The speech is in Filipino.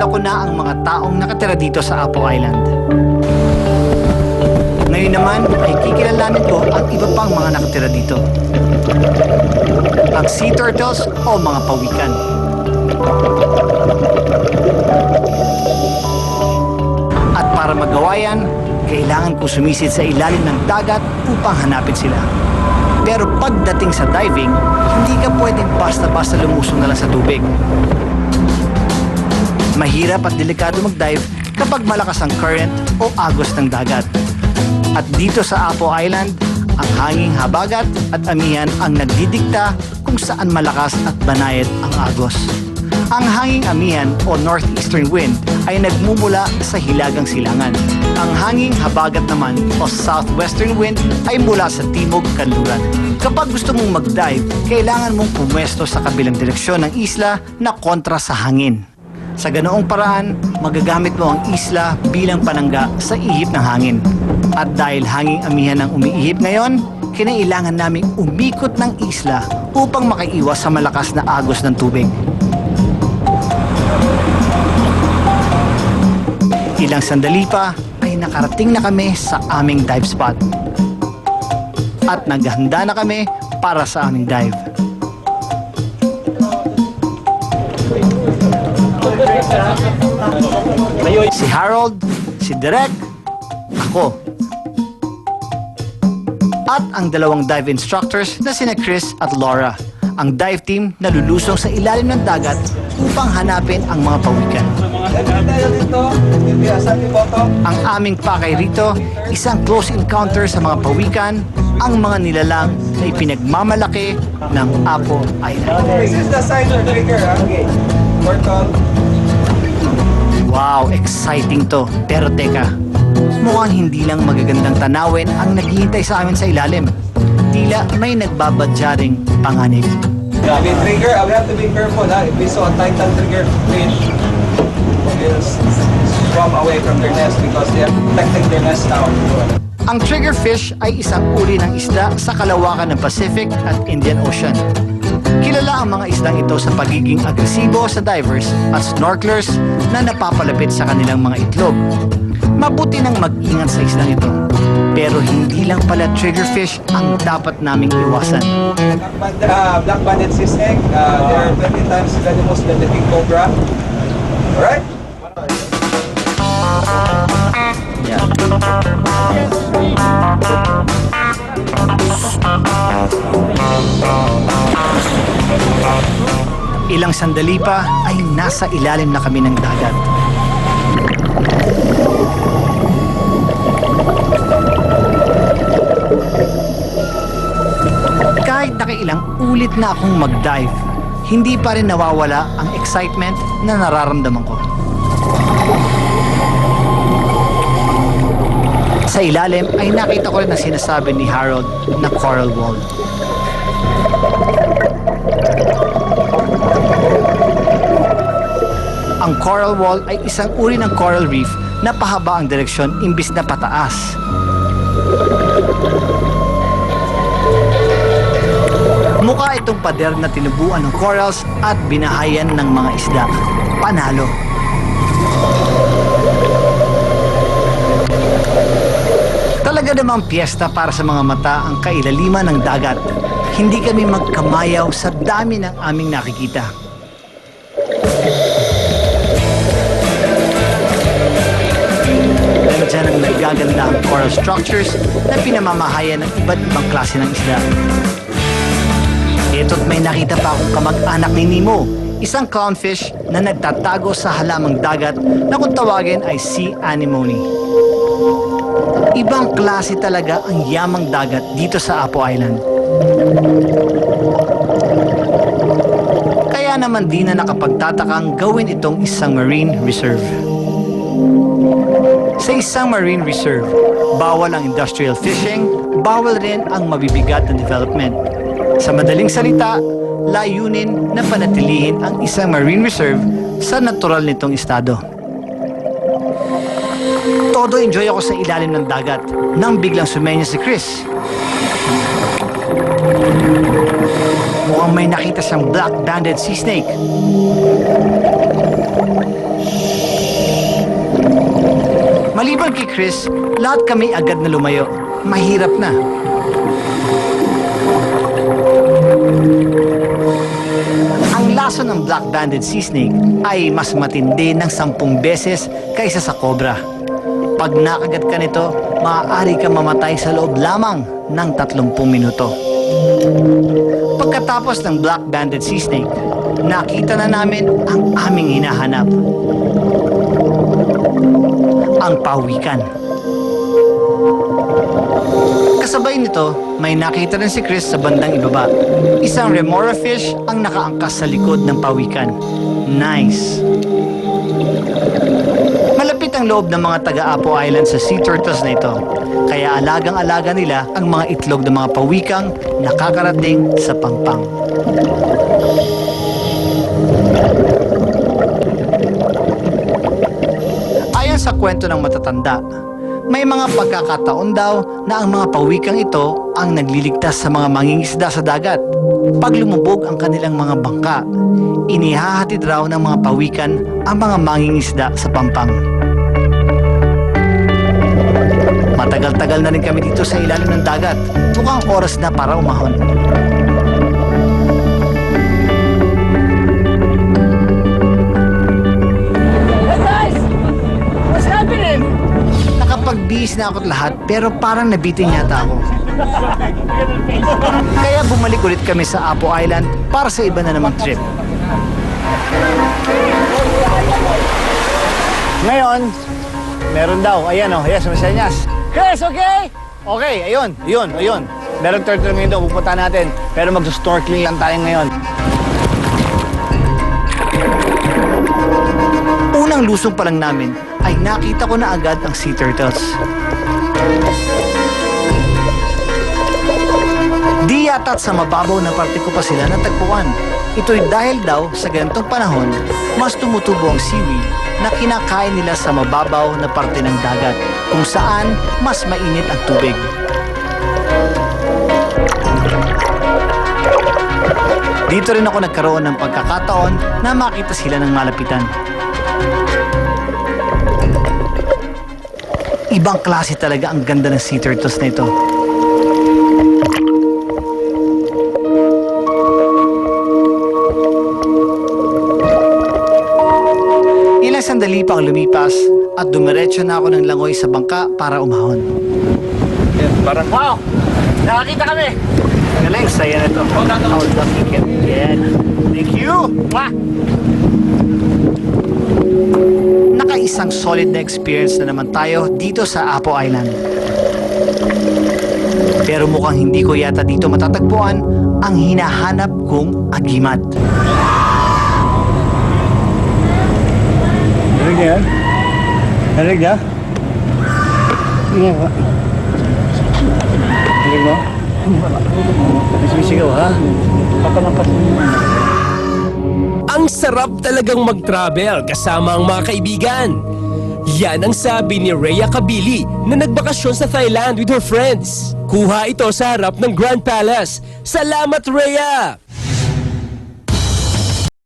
nakilala ko na ang mga taong nakatira dito sa Apo Island. Ngayon naman ay kikilalanin ko ang iba pang mga nakatira dito. Ang sea turtles o mga pawikan. At para magawa yan, kailangan ko sumisid sa ilalim ng dagat upang hanapin sila. Pero pagdating sa diving, hindi ka pwedeng basta-basta lumusong na lang sa tubig. Mahirap at delikado mag-dive kapag malakas ang current o agos ng dagat. At dito sa Apo Island, ang hanging habagat at amihan ang nagdidikta kung saan malakas at banayad ang agos. Ang hanging amihan o northeastern wind ay nagmumula sa hilagang silangan. Ang hanging habagat naman o southwestern wind ay mula sa timog kanluran. Kapag gusto mong mag-dive, kailangan mong pumwesto sa kabilang direksyon ng isla na kontra sa hangin. Sa ganoong paraan, magagamit mo ang isla bilang panangga sa ihip ng hangin. At dahil hanging amihan ang umiihip ngayon, kinailangan naming umikot ng isla upang makaiwas sa malakas na agos ng tubig. Ilang sandali pa ay nakarating na kami sa aming dive spot. At naghanda na kami para sa aming dive. Si Harold, si Derek, ako. At ang dalawang dive instructors na sina Chris at Laura. Ang dive team na lulusong sa ilalim ng dagat upang hanapin ang mga pawikan. Ang aming pakay rito, isang close encounter sa mga pawikan, ang mga nilalang na ipinagmamalaki ng Apo Island. This is the size of trigger, okay. Portal. Wow, exciting to. Pero teka, mukhang hindi lang magagandang tanawin ang naghihintay sa amin sa ilalim. Tila may nagbabadyaring panganib. With trigger, we have to be careful. If we saw a titan trigger fish, we'll swim away from their nest because they are protecting their nest now. Ang triggerfish ay isang uri ng isda sa kalawakan ng Pacific at Indian Ocean. Kilala ang mga isdang ito sa pagiging agresibo sa divers at snorkelers na napapalapit sa kanilang mga itlog. Mabuti nang mag-ingat sa isdang ito. Pero hindi lang pala triggerfish ang dapat naming iwasan. Black banded sea snake, they are 20 times venomous than the king cobra. Alright? Yeah. Ilang sandali pa ay nasa ilalim na kami ng dagat. Kahit nakailang ulit na akong mag-dive, hindi pa rin nawawala ang excitement na nararamdaman ko. Sa ilalim ay nakita ko rin ang sinasabi ni Harold na coral wall. Ang coral wall ay isang uri ng coral reef na pahaba ang direksyon imbis na pataas. Mukha itong pader na tinubuan ng corals at binahayan ng mga isda. Panalo! Talaga namang piyesta para sa mga mata ang kailaliman ng dagat. Hindi kami magkamayaw sa dami ng aming nakikita. Nandiyan ang nagaganda ang coral structures na pinamamahayan ng iba't ibang klase ng isda. Ito't may nakita pa akong kamag-anak ni Nemo, isang clownfish na nagtatago sa halamang dagat na kung tawagin ay sea anemone. Ibang klase talaga ang yamang dagat dito sa Apo Island. Kaya naman di na nakapagtatakang gawin itong isang marine reserve. Sa isang marine reserve, bawal ang industrial fishing, bawal rin ang mabibigat na development. Sa madaling salita, layunin na panatilihin ang isang marine reserve sa natural nitong estado. Todo enjoy ako sa ilalim ng dagat nang biglang sumenya si Chris. Mukhang may nakita siyang black-banded sea snake. Maliban kay Chris, lahat kami agad na lumayo. Mahirap na. Ang laso ng black-banded sea snake ay mas matindi ng 10 beses kaysa sa cobra. Pag nakagat ka nito, maaari ka mamatay sa loob lamang ng 30 minuto. Pagkatapos ng black-banded sea snake, nakita na namin ang aming hinahanap. Ang pawikan. Kasabay nito, may nakita rin si Chris sa bandang ibaba. Isang remora fish ang nakaangkas sa likod ng pawikan. Nice! Malapit ang loob ng mga taga-Apo Island sa sea turtles na ito. Kaya alagang-alaga nila ang mga itlog ng mga pawikang nakakarating sa pangpang. Ayon sa kwento ng matatanda, may mga pagkakataon daw na ang mga pawikang ito ang nagliligtas sa mga mangingisda sa dagat. Pag lumubog ang kanilang mga bangka, inihahatid raw ng mga pawikan ang mga mangingisda sa pampang. Matagal-tagal na rin kami dito sa ilalim ng dagat. Mukhang oras na para umahon. Nakapagbihis na ako't lahat pero parang nabitin yata ako. Kaya bumalik ulit kami sa Apo Island para sa iba na namang trip. Ngayon, meron daw. Ayan o, yes, masenyas. Chris, okay? Okay, ayun. Meron turtle ngayon daw, pupunta natin. Pero mag-snorkeling lang tayo ngayon. Unang lusong pa lang namin ay nakita ko na agad ang sea turtles. Di yata't sa mababaw na parte ko pa sila natagpuan. Ito'y dahil daw sa ganitong panahon, mas tumutubo ang seaweed na kinakain nila sa mababaw na parte ng dagat, kung saan mas mainit ang tubig. Dito rin ako nagkaroon ng pagkakataon na makita sila ng malapitan. Ibang klase talaga ang ganda ng sea turtles na ito. Ilang sandali pa ang lumipas at dumiretso na ako ng langoy sa bangka para umahon. Parang, Wow! Nakakita kami! Galing, saya na ito. How lucky can we get? Thank you! Mwah! Nakaisang solid na experience na naman tayo dito sa Apo Island. Pero mukhang hindi ko yata dito matatagpuan ang hinahanap kong agimat. Narinig niya yan? Narinig niya? Narinig mo? Narinig mo? May sumisigaw, ha? Papalampas mo naman. Ang sarap talagang mag-travel kasama ang mga kaibigan. Yan ang sabi ni Rhea Kabili na nagbakasyon sa Thailand with her friends. Kuha ito sa harap ng Grand Palace. Salamat, Rhea!